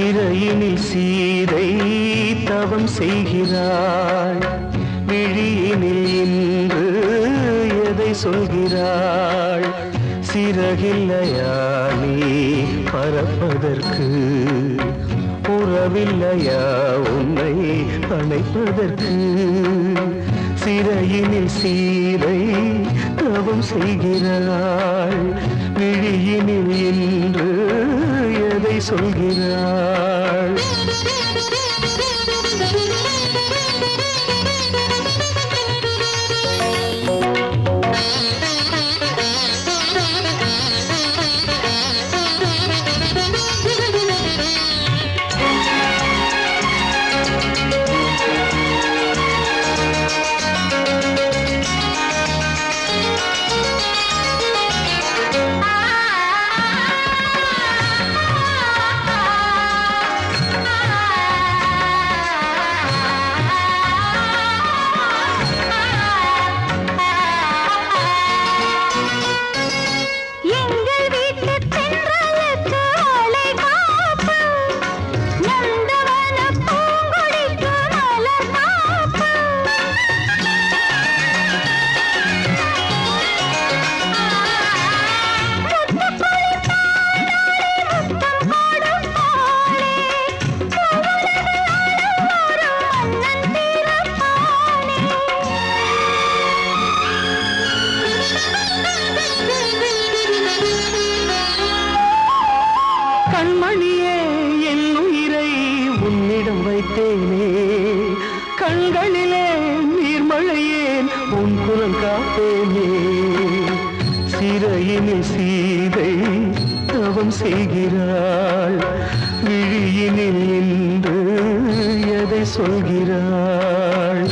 சிறையினில் சீதை தவம் செய்கிறாள். விழியினில் இன்று எதை சொல்கிறாள்? சிறகில்லையா நீ பறப்பதற்கு? உறவில்லையா உன்னை அணைப்பதற்கு? சிறையினில் சீதை தவம் செய்கிறாள். விழியினில் இன்று எதை சொல்கிறாள்? கண்மணியே, என் உயிரை உன்னிடம் வைத்தேனே. கண்களிலே நீர்மழையேன் உன் குரல் காப்பேனே. சிறையினில் சீதை தவம் செய்கிறாள். விழியினில் இன்று எதை சொல்கிறாள்?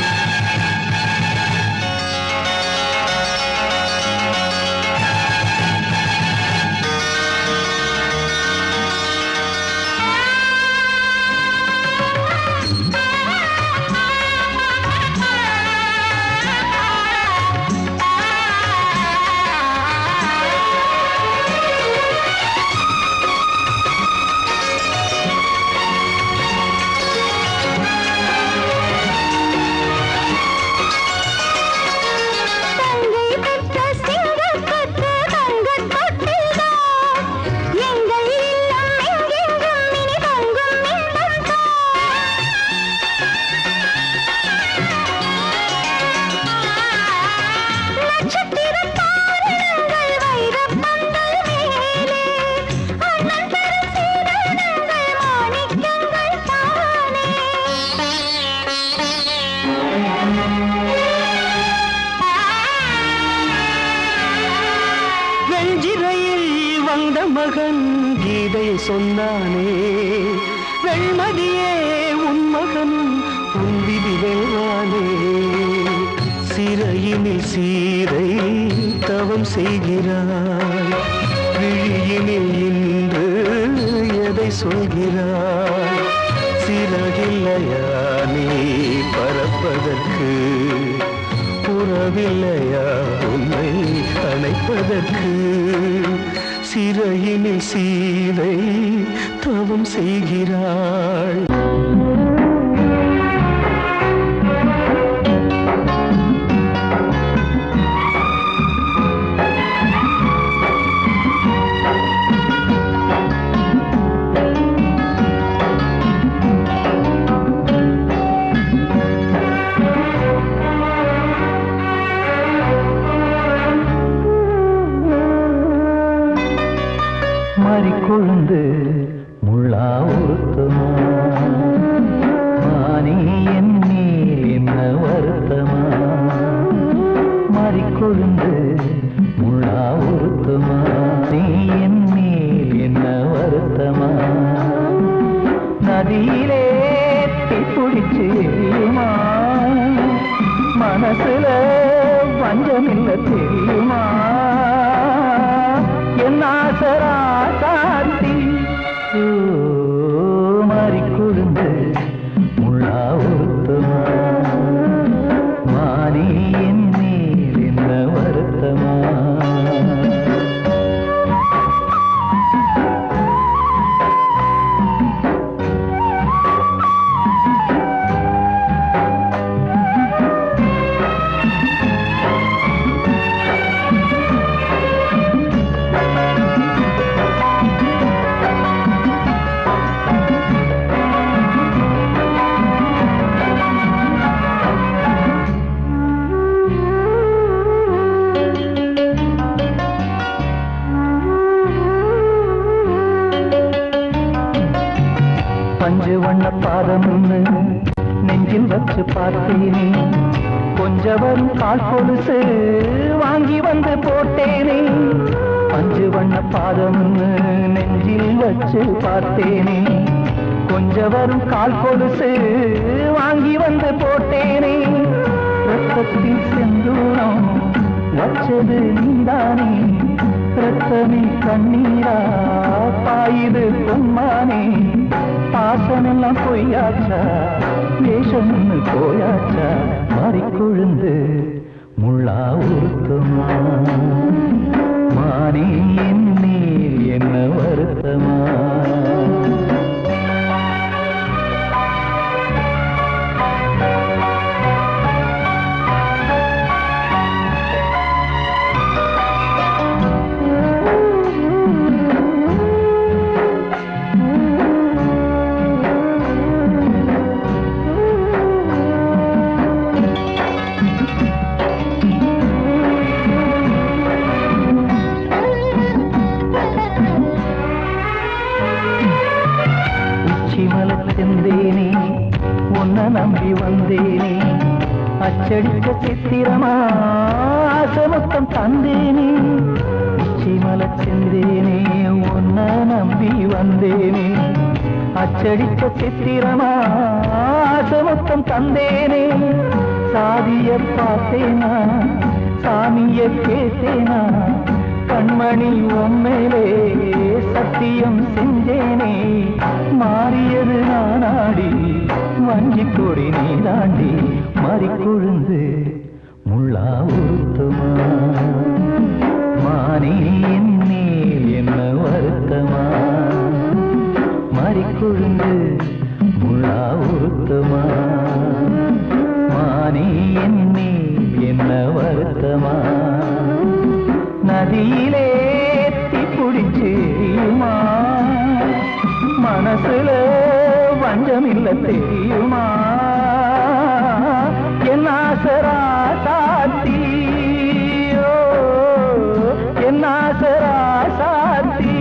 வந்த மகன் கீதை சொன்னானே. வெண்மதியே, உன் மகனும் உன் விதி வெல்வானே. சிறையினில் சீதை தவம் செய்கிறாள். விழியினில் இன்று எதை சொல்கிறாள்? சிறகில்லையா நீ பறப்பதற்கு? உறவில்லையா உன்னை அணைப்பதற்கு? சிறையினில் சீதை தவம் செய்கிறாள். கொழுந்து முள்ளா உறுத்தமா? மானி என் மேல் என்ன வருத்தமா? மாறிக்கொழுந்து முள்ளா உறுத்தமா? நீ என் மேல் என்ன வருத்தமா? நதியிலே பிடிச்சு எரியுமா? மனசுல வஞ்சமில்ல தெரியுமா? என் ஆசரா காட்டி மாறிக்கொழுந்து முள்ளா உறுத்தமா? மாறி என் மேல் என்ன வருத்தமா? நெஞ்சில் வச்சு பார்த்தேனே, கொஞ்சம் வரும் கால் கொலுசு வாங்கி வந்து போட்டேனே. அஞ்சு வண்ண பாதம் நெஞ்சில் வச்சு பார்த்தேனே, கொஞ்சம் வரும் கால் கொலுசு வாங்கி வந்து போட்டேனே. ரத்தத்தில் செந்தூரம் வச்சது நீதானே, ரத்தமே கண்ணீரா பாயுது பொம்மானே. பாசமெல்லாம் பொய்யாச்சா, வேஷம்னு போயாச்சா, மாறிக்கொழுந்து முள்ளா உருத்தமா. மானே என் நீர் என்ன வருத்தமா. செந்தேனே உன்னை நம்பி வந்தேனே, அச்சடித்த சித்திரமா ஆசமொத்தம் தந்தேனே. உச்சிமல செந்தேனே உன்னை நம்பி வந்தேனே, அச்சடித்த சித்திரமா ஆசமொத்தம் தந்தேனே. சாதிய பார்த்தேனா சாமிய கேட்டேனா, கண்மணி உம்மேலே சத்தியம் செஞ்சேனே. மாறியது நானாடி வஞ்சி கொடி நீ தாண்டி, மாறிக்கொழுந்து முள்ளா உருத்தமா. மானே என் மேல் என்ன வருத்தமா, மாறிக்கொழுந்து முள்ளா உருத்தமா. மானே என் மேல் என்ன வருத்தமா. நதியிலே பிடிச்சியுமா, மனசுல வஞ்சமில்ல தெரியுமா. என் ஆசரா சாத்தியோ, என் ஆசரா சாத்தி.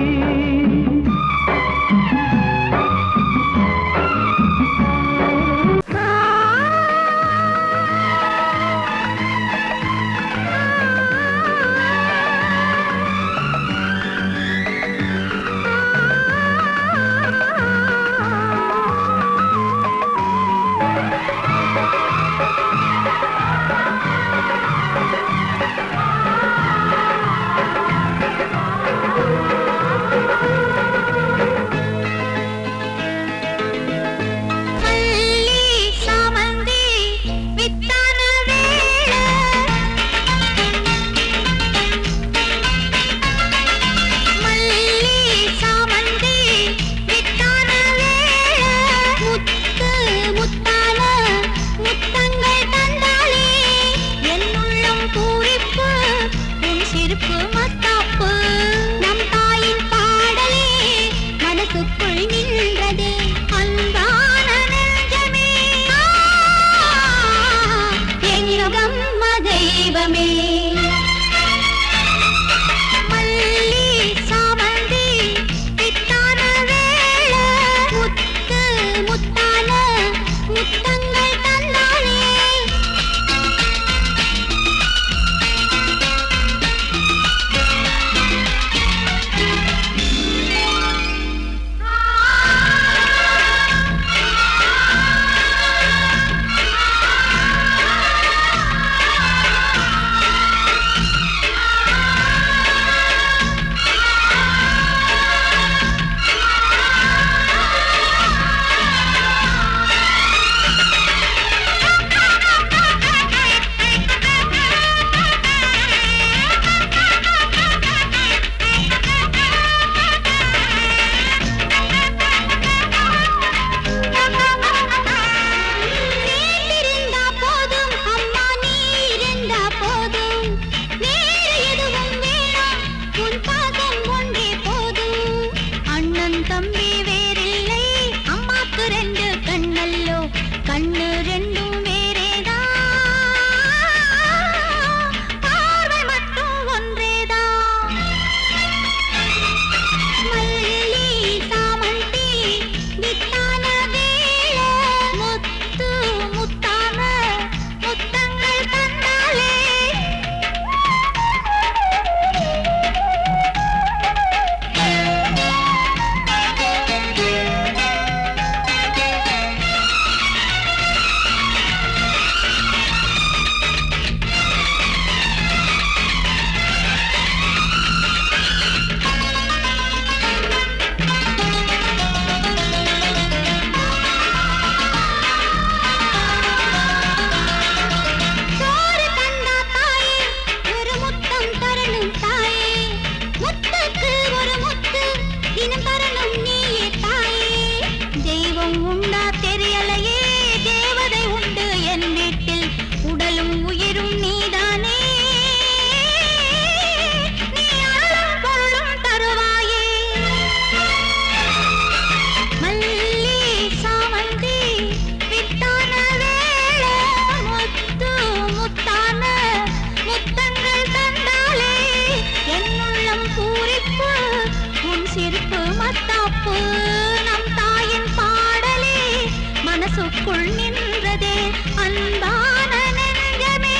வந்ததே அன்பான நெஞ்சமே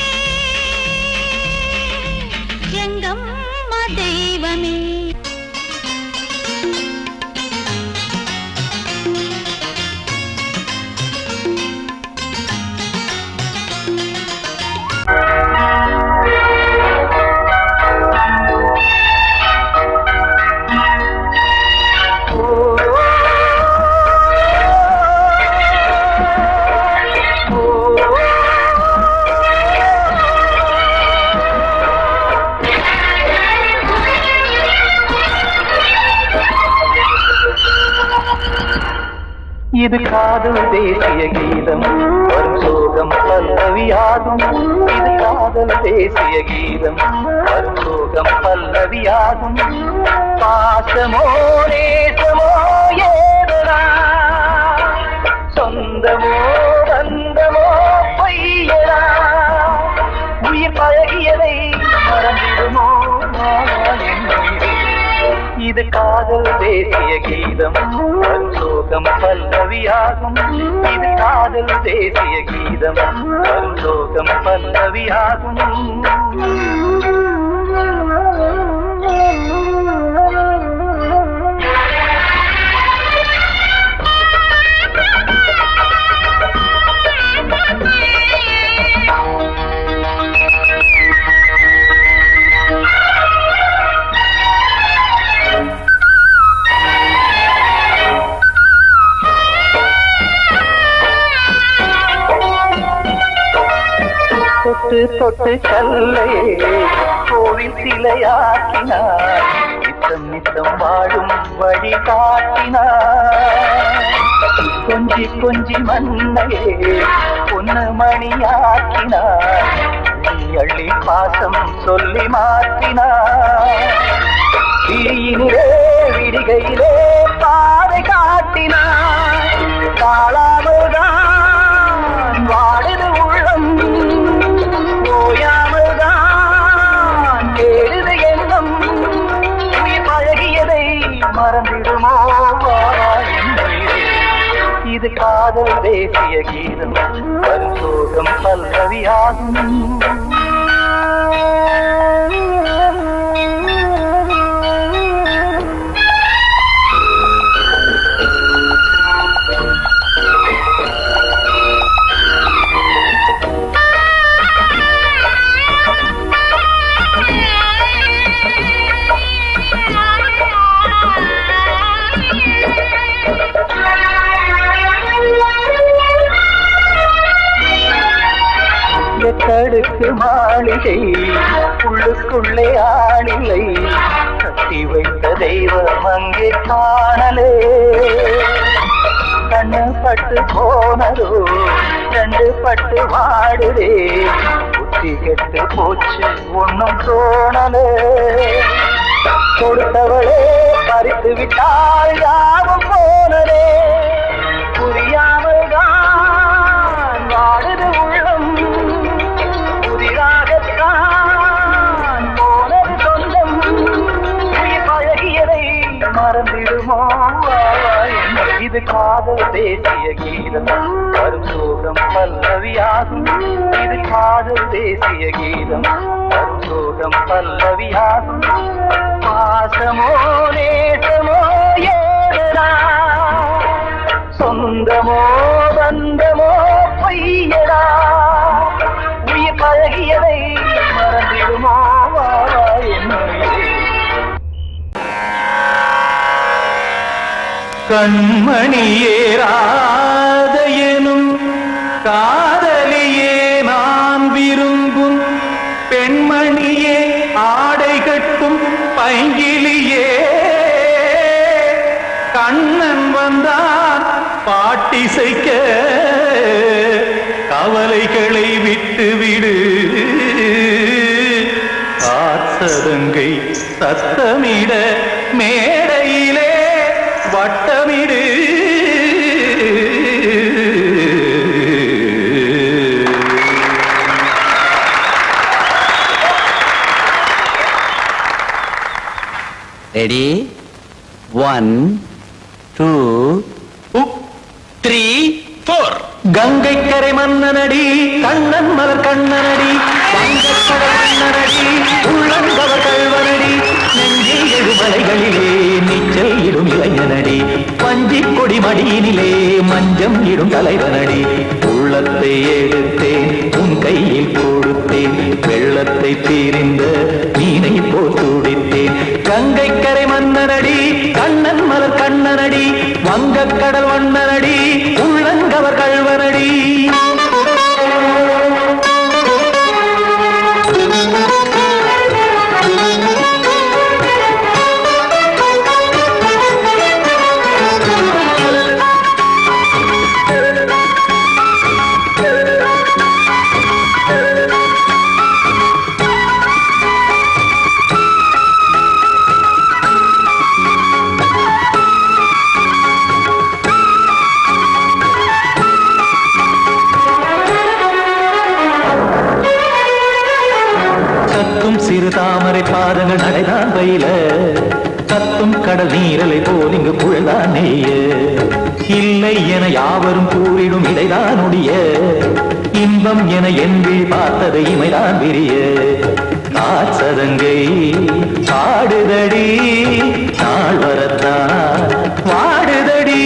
எங்கம்மா தெய்வமே. இது காதல் தேசிய கீதம் வரும் சோகம் பல்லவியாகும். இது காதல் தேசிய கீதம் வரும் சோகம் பல்லவியாகும். பாசமோ நேசமோ ஏதனா சொந்தமோ பந்தமோ பொய்யனா உயிர் பழகியதை மறந்திடுமோ இது காதல் தேசிய கீதம் வரும் சோகம் பல்லவியாகும். இது காதல் தேசிய கீதம் வரும் சோகம் பல்லவியாகும். தொட்டு தொட்டு கல்லையே கோவில் சிலையாக்கினார். நித்தம் நித்தம் வாழும் வழி காட்டினார். கொஞ்சி கொஞ்சி மண்ணையே பொன்னு மணியாக்கினார். அள்ளி பாசம் சொல்லி மாற்றினார். தீயினிலே விடிகையிலே பாதை காட்டினார். தாழாமல்தான் வாடுது உள்ளம் ஓயாமல்தான் கேடுது எண்ணம். உயிர் பழகியதை மறந்திடுமோ இது காதல் தேசிய கீதம் வரும் சோகம் பல்லவியாகும். கடுக்கு மாளிகை உள்ளுக்குள்ளே ஆளில்லை. கட்டி வைத்த தெய்வம் அங்கே காணலே. கண்ணு பட்டு போனதோ ரெண்டு பட்டு வாடுதே. புத்தி கெட்டு போச்சு ஒன்னும் தோணலே. கொடுத்தவளே பறித்து விட்டால் யாவும் போனதே. புரியாமல் தான் வாடுது உள்ளம். புதிராகத்தான் போனது சொந்தம். உயிர் பழகியதை மறந்திடுமோ இது காதல் தேசிய கீதம் வரும் சோகம் பல்லவியாகும். இது காதல் தேசிய கீதம் வரும் சோகம் பல்லவியாகும். பாசமோ நேசமோ ஏதனா சொந்தமோ பந்தமோ பொய்யடா உயிர் பழகியதை மறந்திடுமோ கண்மணியேராதையனும் காதலியே நான் விரும்பும் பெண்மணியே ஆடை கட்டும் பைங்கிலியே கண்ணன் வந்தான் பாட்டிசைக்க கவலைகளை விட்டுவிடு காத்ததங்கை சத்தமிட மேடையிலே வட்டமிடு ரெடி 1 2 3 4 கங்கைக்க கங்கை மன்னனடி கண்ணன் மலர் கண்ணனடி வங்கக்கடல் மன்னனடி உள்ளங்கவர் கள்வனடி நெஞ்சில் எழுமலைகளிலே நீச்சல் இடும் இளைஞனடி பஞ்சி கொடி மடியினிலே மஞ்சம் இடும் தலைவனடி உள்ளத்தை எடுத்தேன் உன் கையில் கொடுத்தேன் வெள்ளத்தை தீரிந்த மீனை போல் துடித்தேன் கங்கை கரை மன்னனடி கண்ணன் மலர் கண்ணனடி வங்கக்கடல் மன்னனடி உள்ளங்கவர் கள்வனடி சிறு தாமரை பாதங்கள் நடைதான் பயில கத்தும் கடல் நீரலை போல் இங்கு புழதான் நெய்ய இல்லை என யாவரும் கூறிடும் இடைதான் உடைய இன்பம் என என்பி பார்த்தது இமைதான் விரிய காசதங்கை பாடுதடி நாள் வரத்தான் வாடுதடி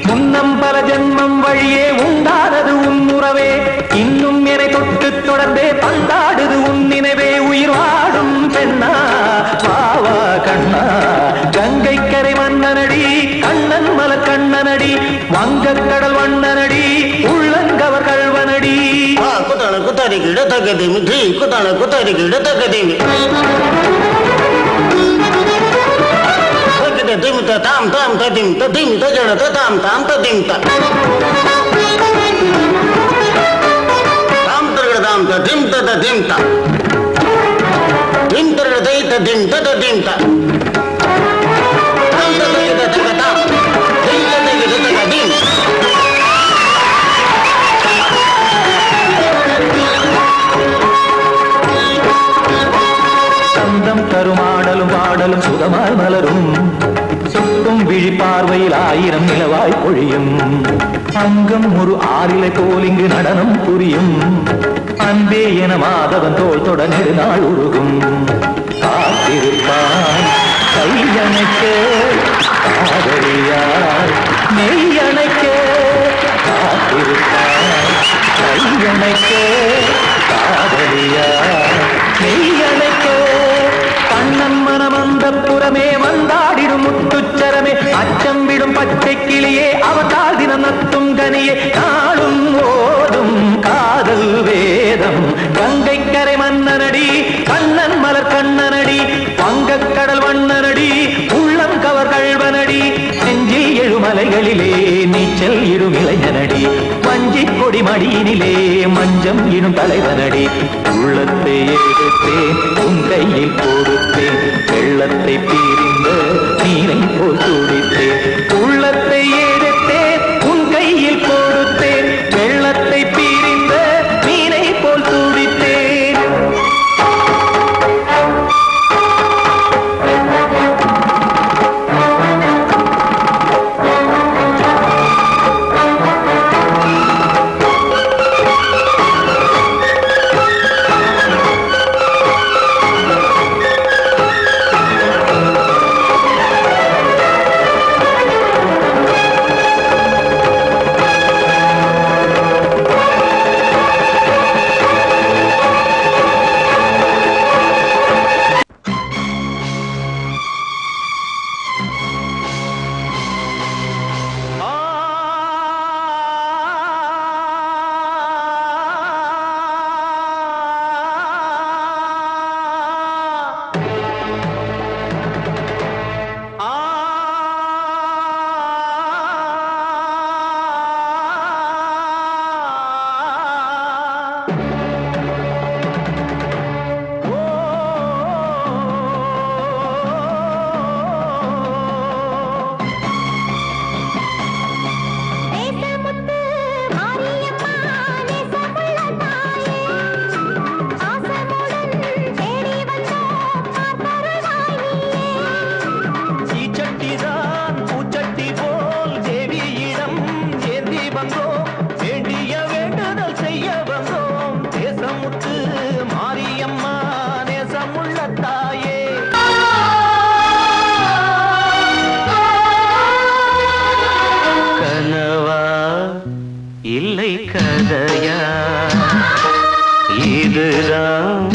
முன்னம் பல ஜென்மம் வழியே உண்டானது உன் உறவே இன்னும் என்னை தொட்டு தொடர்ந்தே பந்தாடுது உன் நினைவே உயிர் வாடும் பெண்ணா பாவா கண்ணா கங்கை கரை மன்னனடி கண்ணன் மலர் கண்ணனடி வங்கக்கடல் வண்ணனடி உள்ளங்கவர் கள்வனடி குத்தான குத்தாரி கிட தகதிமி டி குத்தான குத்தாரி கிட தகதிமி திம் தாம் தாம் ததிம் ததிம் தஜட தாம் தாம் ததிம் தாம் தரகட தாம் ததிம் ததிம் தாம் திம் தரகட தை ததிம் ததிம் தாம் தாம் ததிம் ததிம் தாம் திம் ததிம் ததிம் சந்தம் தருமாடலும் பாடலும் சுகமாய் மலரும் சுட்டும் விழி பார்வையில் ஆயிரம் நிலவாய் பொழியும் அங்கம் ஒரு ஆறிலை போல் இங்கு நடனம் புரியும் அன்பே என மாதவன் தோல் தொட நெடுநாள் உருகும் காத்திருப்பான் கையணைக்க காதலியார் மெய்யணைக்க காத்திருப்பான் கையணைக்க காதலியார் மெய்யணைக்க கண்ணன் மனமந்த புறமே வந்தாடிடும் முத்துச்சரமே அச்சம் விடும் பச்சை கிளியே அவதால் தினம் நத்தும் கனியே நாளும் ஓதும் காதல் வேதம் கங்கை கரை மன்னனடி கண்ணன் மலர் கண்ணனடி வங்கக்கடல் வண்ணனடி உள்ளம் கவர் கள்வனடி நெஞ்சில் எழுமலைகளிலே நீச்சல் இடும் இளைஞனடி வஞ்சி கொடி மடியினிலே மஞ்சம் இடும் தலைவனடி உள்ளத்தை எடுத்தேன் உன் கையில் கொடுத்தேன் வெள்ளத்தை பீரிந்த நீரை போல் துடித்தேன் உள்ளத்தை எடுத்தேன் உன் கையில் கொடுத்தேன் வெள்ளத்தை பீரிந்த மீனை போல் துடித்தேன் கதையா இதுதான்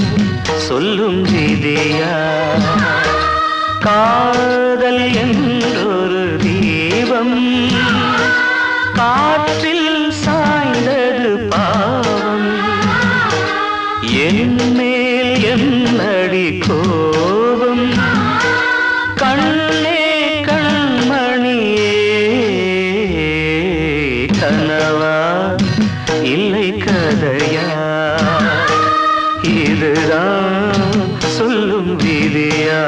சொல்லும் விதியா காதல் என்றொரு தீபம் காற்றில் சாய்ந்தது பாவம் என் மேல் என்னடி கோபம் கண்ணே கண்மணியே கனவா இல்லை கதையா இதுதான் சொல்லும் விதியா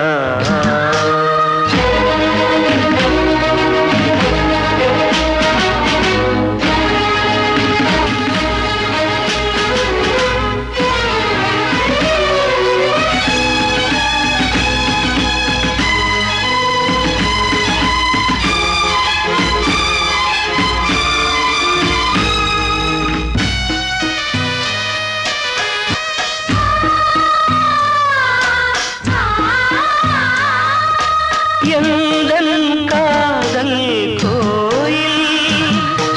எந்தன் காதல் கோயில்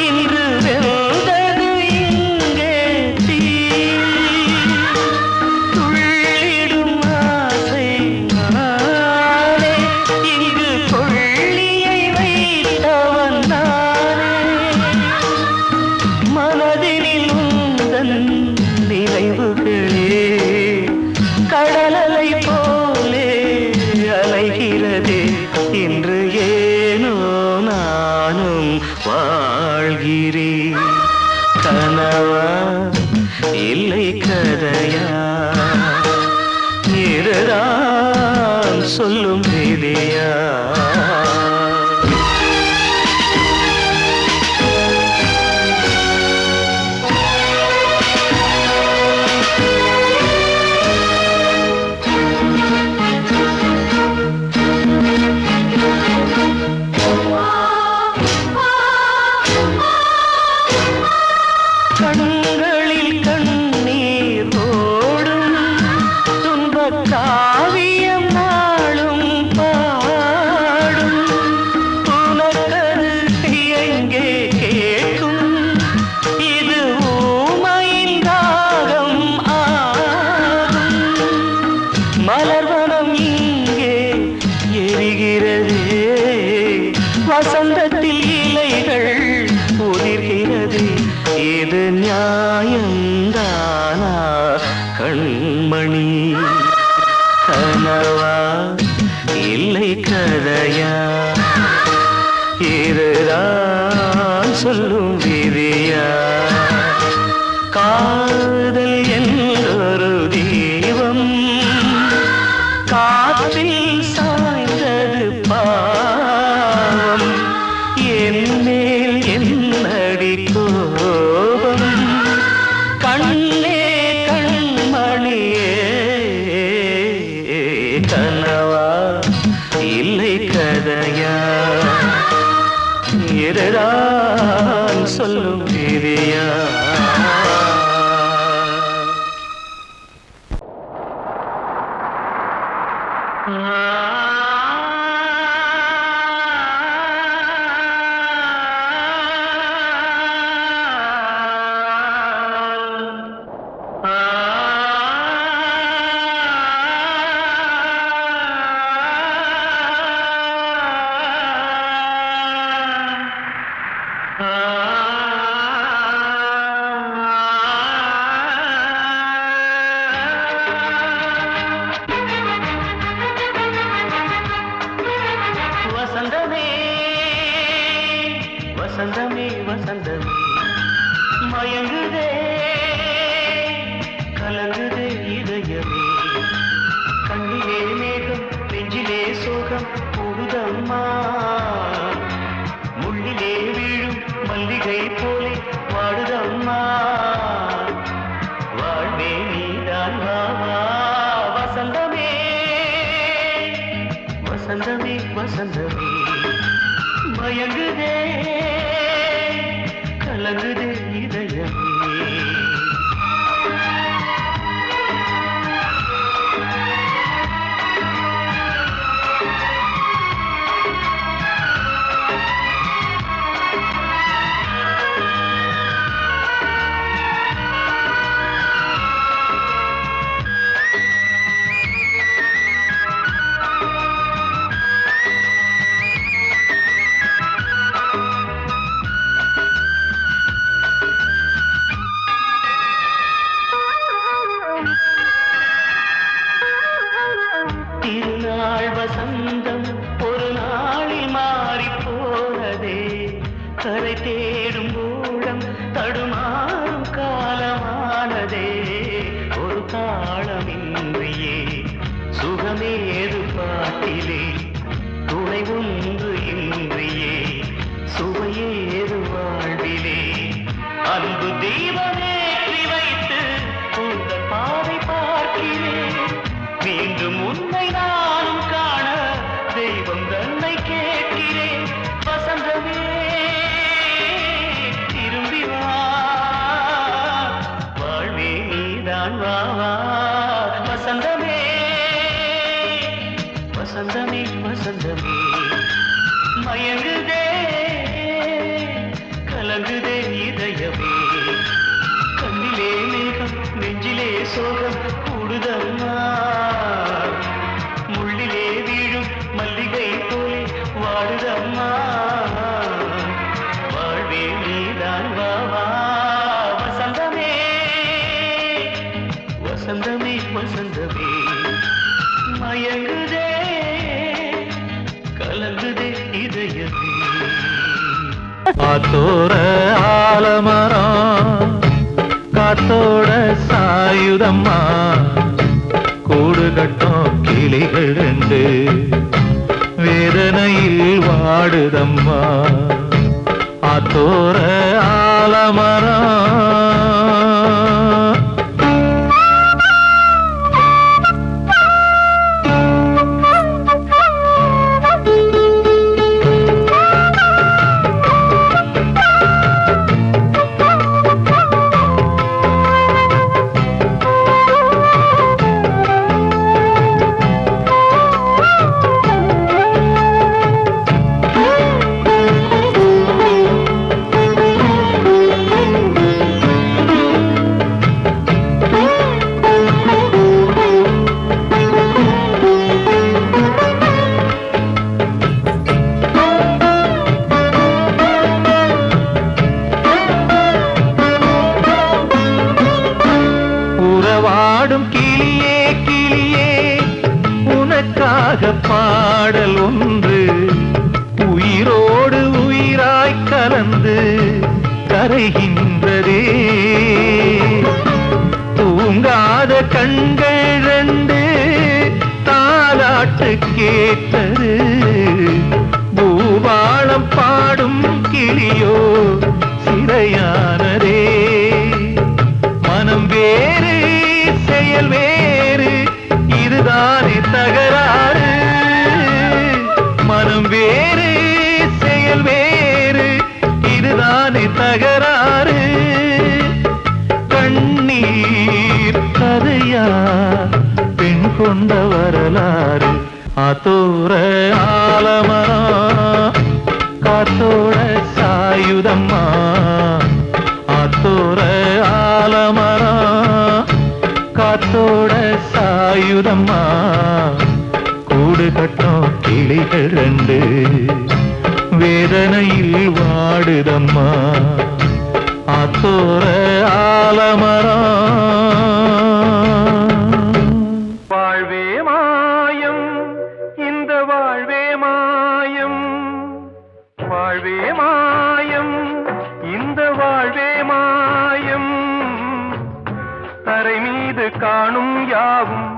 இன்று வெந்தது இங்கே தீ துள்ளிடும் ஆசை நானே இங்கு கொள்ளியை வைத்தவன் நானே மனதினில் உந்தன் நினைவுகளே கடலலை போலே அலைகிறதே இன்று ஏனோ நானும் வாழ்கிறேன் கனவா இல்லை கதையா இதுதான் சொல்லும் விதியா கண்களில் கண்ணீர் ஓடும் துன்பக் காவியம் நாளும் பாடும் உனக்கது எங்கே கேட்கும் இது ஊமையின் ராகம் ஆகும் மலர்வனம் இங்கே எரிகிறதே வசந்தத்தில் இலைகள் உதிர்கிறது இது நியாயந்தானா கண்மணி கனவா இல்லை கதையா இதுதான் சொல்லும் விதியா காதல் என்றொரு தீபம் காற்றில் சாய்ந்தது பாவம் என் மேல் என்னடி கோபம் கண்ணே நீதான் வா வா வசந்தமே வசந்தமே வசந்தமே மயங்குதே கலங்குதே இதயமே கண்ணிலே மேகம் நெஞ்சிலே சோகம் கூடுதம்மா முள்ளிலே வீழும் மல்லிகை போலே வாடுதம்மா வாழ்வே நீதான் வா வா வசந்தமே வசந்தமே வசந்தமே மயங்குதே கலங்குதே இதயமே காத்தோர ஆலமரம் காத்தோட சாயுதம்மா கூடு கட்டும் கிளிகள் ரெண்டு வேதனையில் வாடுதம்மா ஆத்தோர ஆலமரம் பாடும் கிளியே கிளியே உனக்காக பாடல் ஒன்று உயிரோடு உயிராய் கலந்து கரைகின்றதே தூங்காத கண்கள் ரெண்டு தாலாட்டு கேட்டது பூபாளம் பாடும் கிளியோ சிறையானதே மனம் வேறு செயல் வேறு இதுதானே தகராறு மனம் வேறு செயல் வேறு இதுதானே தகராறு கண்ணீர் கதையா பெண் கொண்ட வரலாறு ஆத்தோர ஆலமரம் காத்தோட சாயுதம்மா ஆத்தோர ஆலமரம் காத்தோட சாயுதம்மா கூடு கட்டும் கிளிகள் ரெண்டு வேதனையில் வாடுதம்மா ஆத்தோர ஆலமரம் வாழ்வே மாயம் இந்த வாழ்வே மாயம் வாழ்வே மாயம் இந்த வாழ்வே மாயம் தரை மீது காணும் யாவும்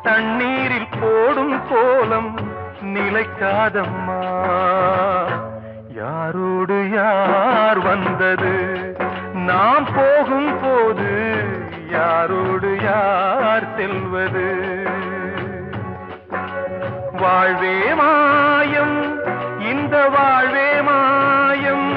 தண்ணீரில் போடும் கோலம் நிலைக்காதம்மா யாரோடு யார் வந்தது நாம் போகும் போது யாரோடு யார் செல்வது வாழ்வே மாயம் இந்த வாழ்வே மாயம்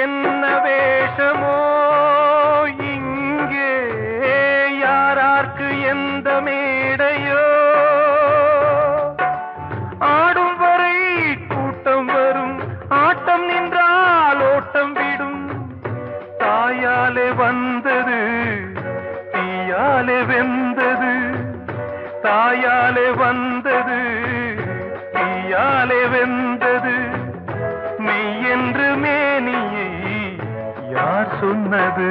என்ன வேஷமோ இங்கே யாரார்க்கு எந்த மேடையோ ஆடும் வரை கூட்டம் வரும் ஆட்டம் நின்றால் ஓட்டம் விடும் தாயாலே வந்தது தீயாலே வெந்தது தாயாலே வந்தது தீயாலே வெந்தது மெய் என்று மேனியை யார் சொன்னது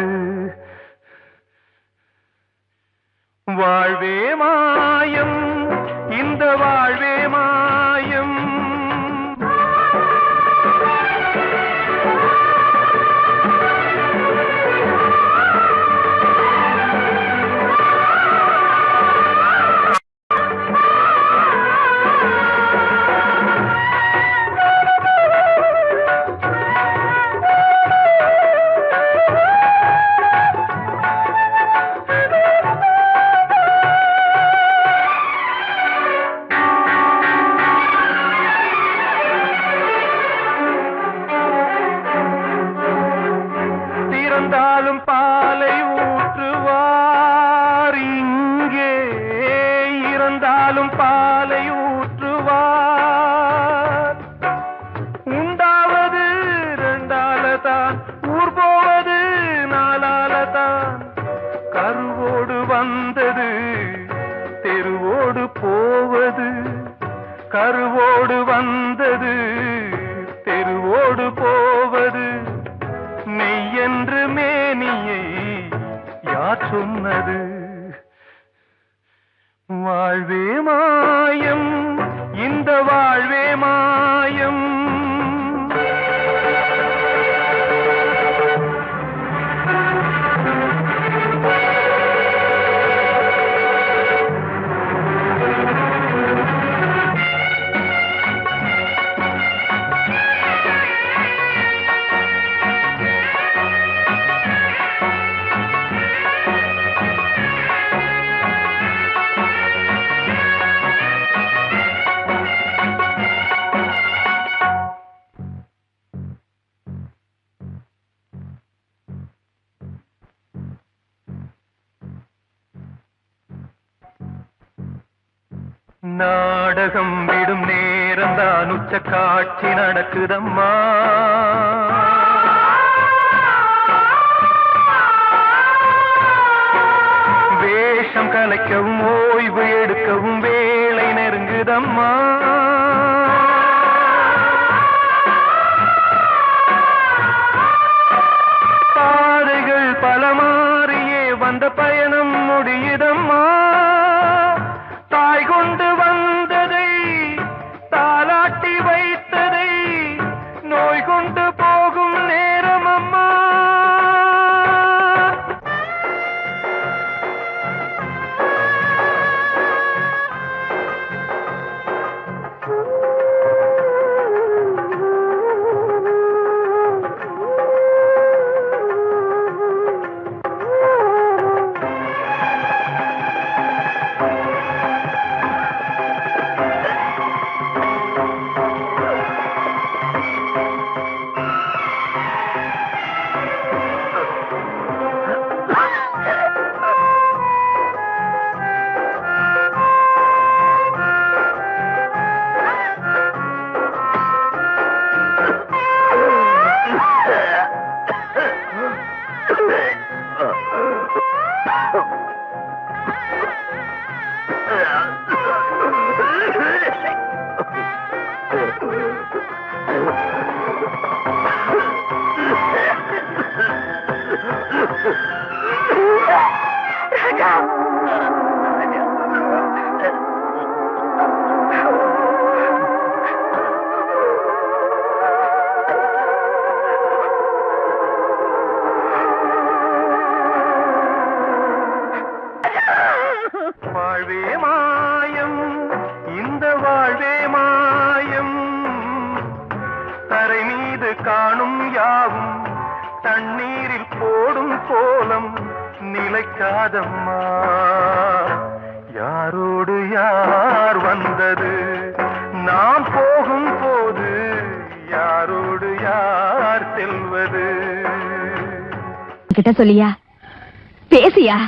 வாழ்வே மாயம், இந்த வாழ்வே மாயம். இறந்தாலும் பாலை ஊற்றுவார், இங்கே இறந்தாலும் பாலை ஊற்றுவார். உண்டாவது ரெண்டாலதான், ஊர் போவது நாலாலதான். கருவோடு வந்தது தெருவோடு போவது, கருவோடு வந்தது தெருவோடு போவது. மெய்யென்று மேனியை யார் சொன்னது? வாழ்வே மாயம், இந்த வாழ்வே மாயம். நாடகம் விடும் நேரம்தான் உச்ச காட்சி நடக்குதம்மா. வேஷம் கலைக்கவும் ஓய்வு எடுக்கவும் வேளை நெருங்குதம்மா. பாதைகள் பல மாறியே வந்த பயணம் முடியுதம்மா. தாய் கொண்டு வந்ததை தாலாட்டி வைத்ததை நோய் கொண்டு போகும் நேரம் அம்மா. வாழ்வே மாயம், இந்த வாழ்வே மாயம். தரை மீது காணும் யாவும் தண்ணீரில் போடும் கோலம் நிலைக்காதம்மா. யாரோடு யார் வந்தது நாம் போகும் போது, யாரோடு யார் செல்வது? கிட்ட சொல்லியா, பேசியா?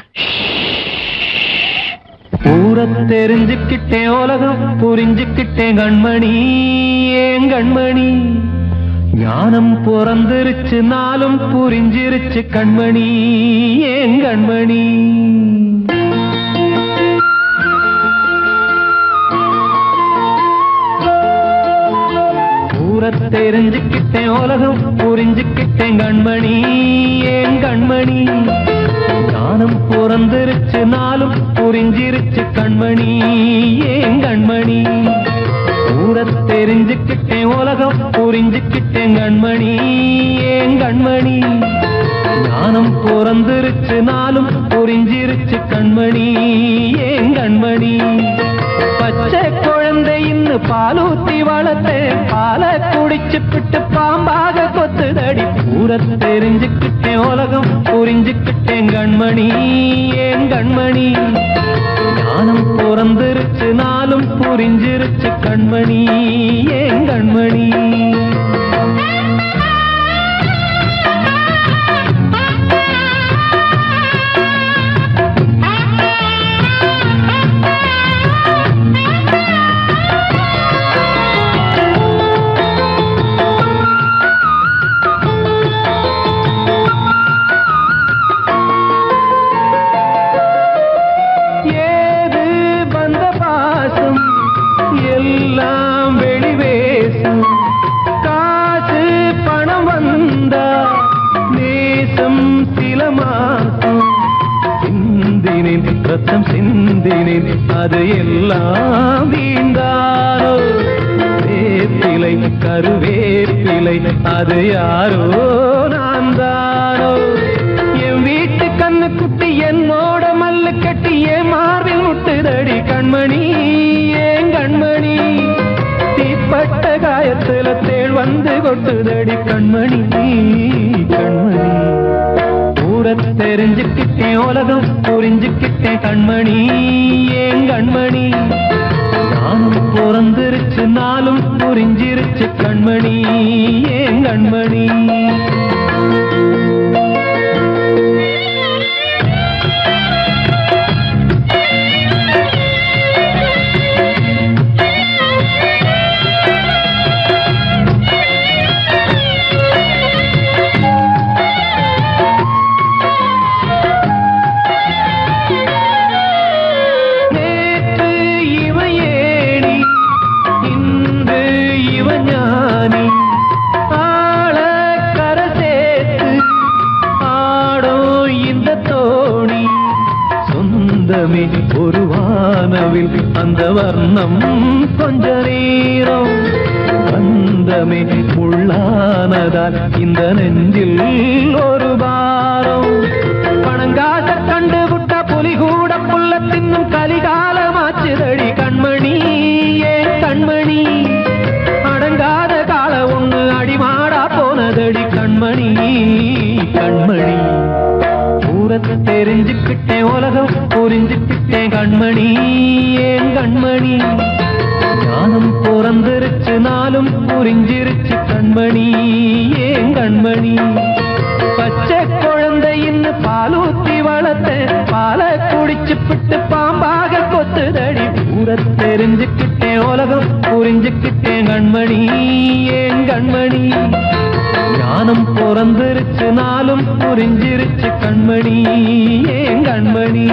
ஊரை தெரிஞ்சுக்கிட்டேன், உலகம் புரிஞ்சுக்கிட்டேன் கண்மணி, ஏன் கண்மணி. ஞானம் பிறந்திருச்சு, நாளும் புரிஞ்சிருச்சு கண்மணி, ஏன் கண்மணி. ஊரை தெரிஞ்சுக்கிட்டேன், உலகம் புரிஞ்சுக்கிட்டேன் கண்மணி, ஏன் கண்மணி. ஞானம் பிறந்திருச்சு நாளும் புரிஞ்சிருச்சு கண்மணி ஏன் கண்மணி ஊர தெரிஞ்சுக்கிட்டேன் உலகம் புரிஞ்சுக்கிட்டேன் கண்மணி ஏன் கண்மணி ஞானம் பிறந்திருச்சு நாளும் புரிஞ்சிருச்சு கண்மணி ஏன் கண்மணி பச்சை குழந்தை இன்னும் பாலூத்தி வளர்த்தேன் பாலை குடிச்சு பிட்டு பாம்பாக கொத்துதடி ஊர தெரிஞ்சுக்கிட்டேன் உலகம் புரிஞ்சுக்கிட்டேன் கண்மணி ஏன் கண்மணி ஞானம் பிறந்திருச்சு நாளும் புரிஞ்சிருச்சு கண்மணி ஏன் கண்மணி எல்லாம் வெளிவேசும் காசு பணம் வந்தா நேசம் சில மாசம் சிந்தினேன் ரத்தம் சிந்தினேன் அது எல்லாம் வீந்தாரோ வேப்பிலை கருவேப்பிலை அது யாரோ நான் தானோ என் வீட்டு கண்ணு குட்டி என்னோட மல்லு கட்டி என் மார்பில் முட்டுதடி கண்மணி ஏன் கண்மணி தீப்பட்ட காயத்துல தேள் வந்து கொட்டுதடி கண்மணி கண்மணி ஊர தெரிஞ்சுக்கிட்டேன் உலகம் புரிஞ்சுக்கிட்டேன் கண்மணி ஏன் கண்மணி நானும் பிறந்திருச்சு நாளும் புரிஞ்சிருச்சு கண்மணி ஏன் கண்மணி ஒரு வானவில் அந்த வர்ணம் கொஞ்ச நேரம் வந்தமே உள்ளானதால் இந்த நெஞ்சில் ஒரு பாரம் பணங்காச கண்டு விட்ட புலி கூட புல்ல தின்னும் கலிகாலமாச்சுதடி கண்மணி ஏன் கண்மணி அடங்காத கால ஒண்ணு அடிமாடா போனதடி கண்மணி கண்மணி தெரிஞ்சுக்கிட்டேன் உலகம் புரிஞ்சுக்கிட்டேன் கண்மணி ஏன் கண்மணி ஞானம் பிறந்திருச்சு நாளும் புரிஞ்சிருச்சு கண்மணி ஏன் கண்மணி பச்சை குழந்தை இன்னும் பாலூத்தி வளர்த்தேன் பாலை குடிச்சு பிட்டு பாம்பாக கொத்துதடி ஊர தெரிஞ்சுக்கிட்டேன் உலகம் புரிஞ்சுக்கிட்டேன் கண்மணி ஏன் கண்மணி ஞானம் பிறந்திருச்சு நாளும் புரிஞ்சிருச்சு கண்மணி ஏன் கண்மணி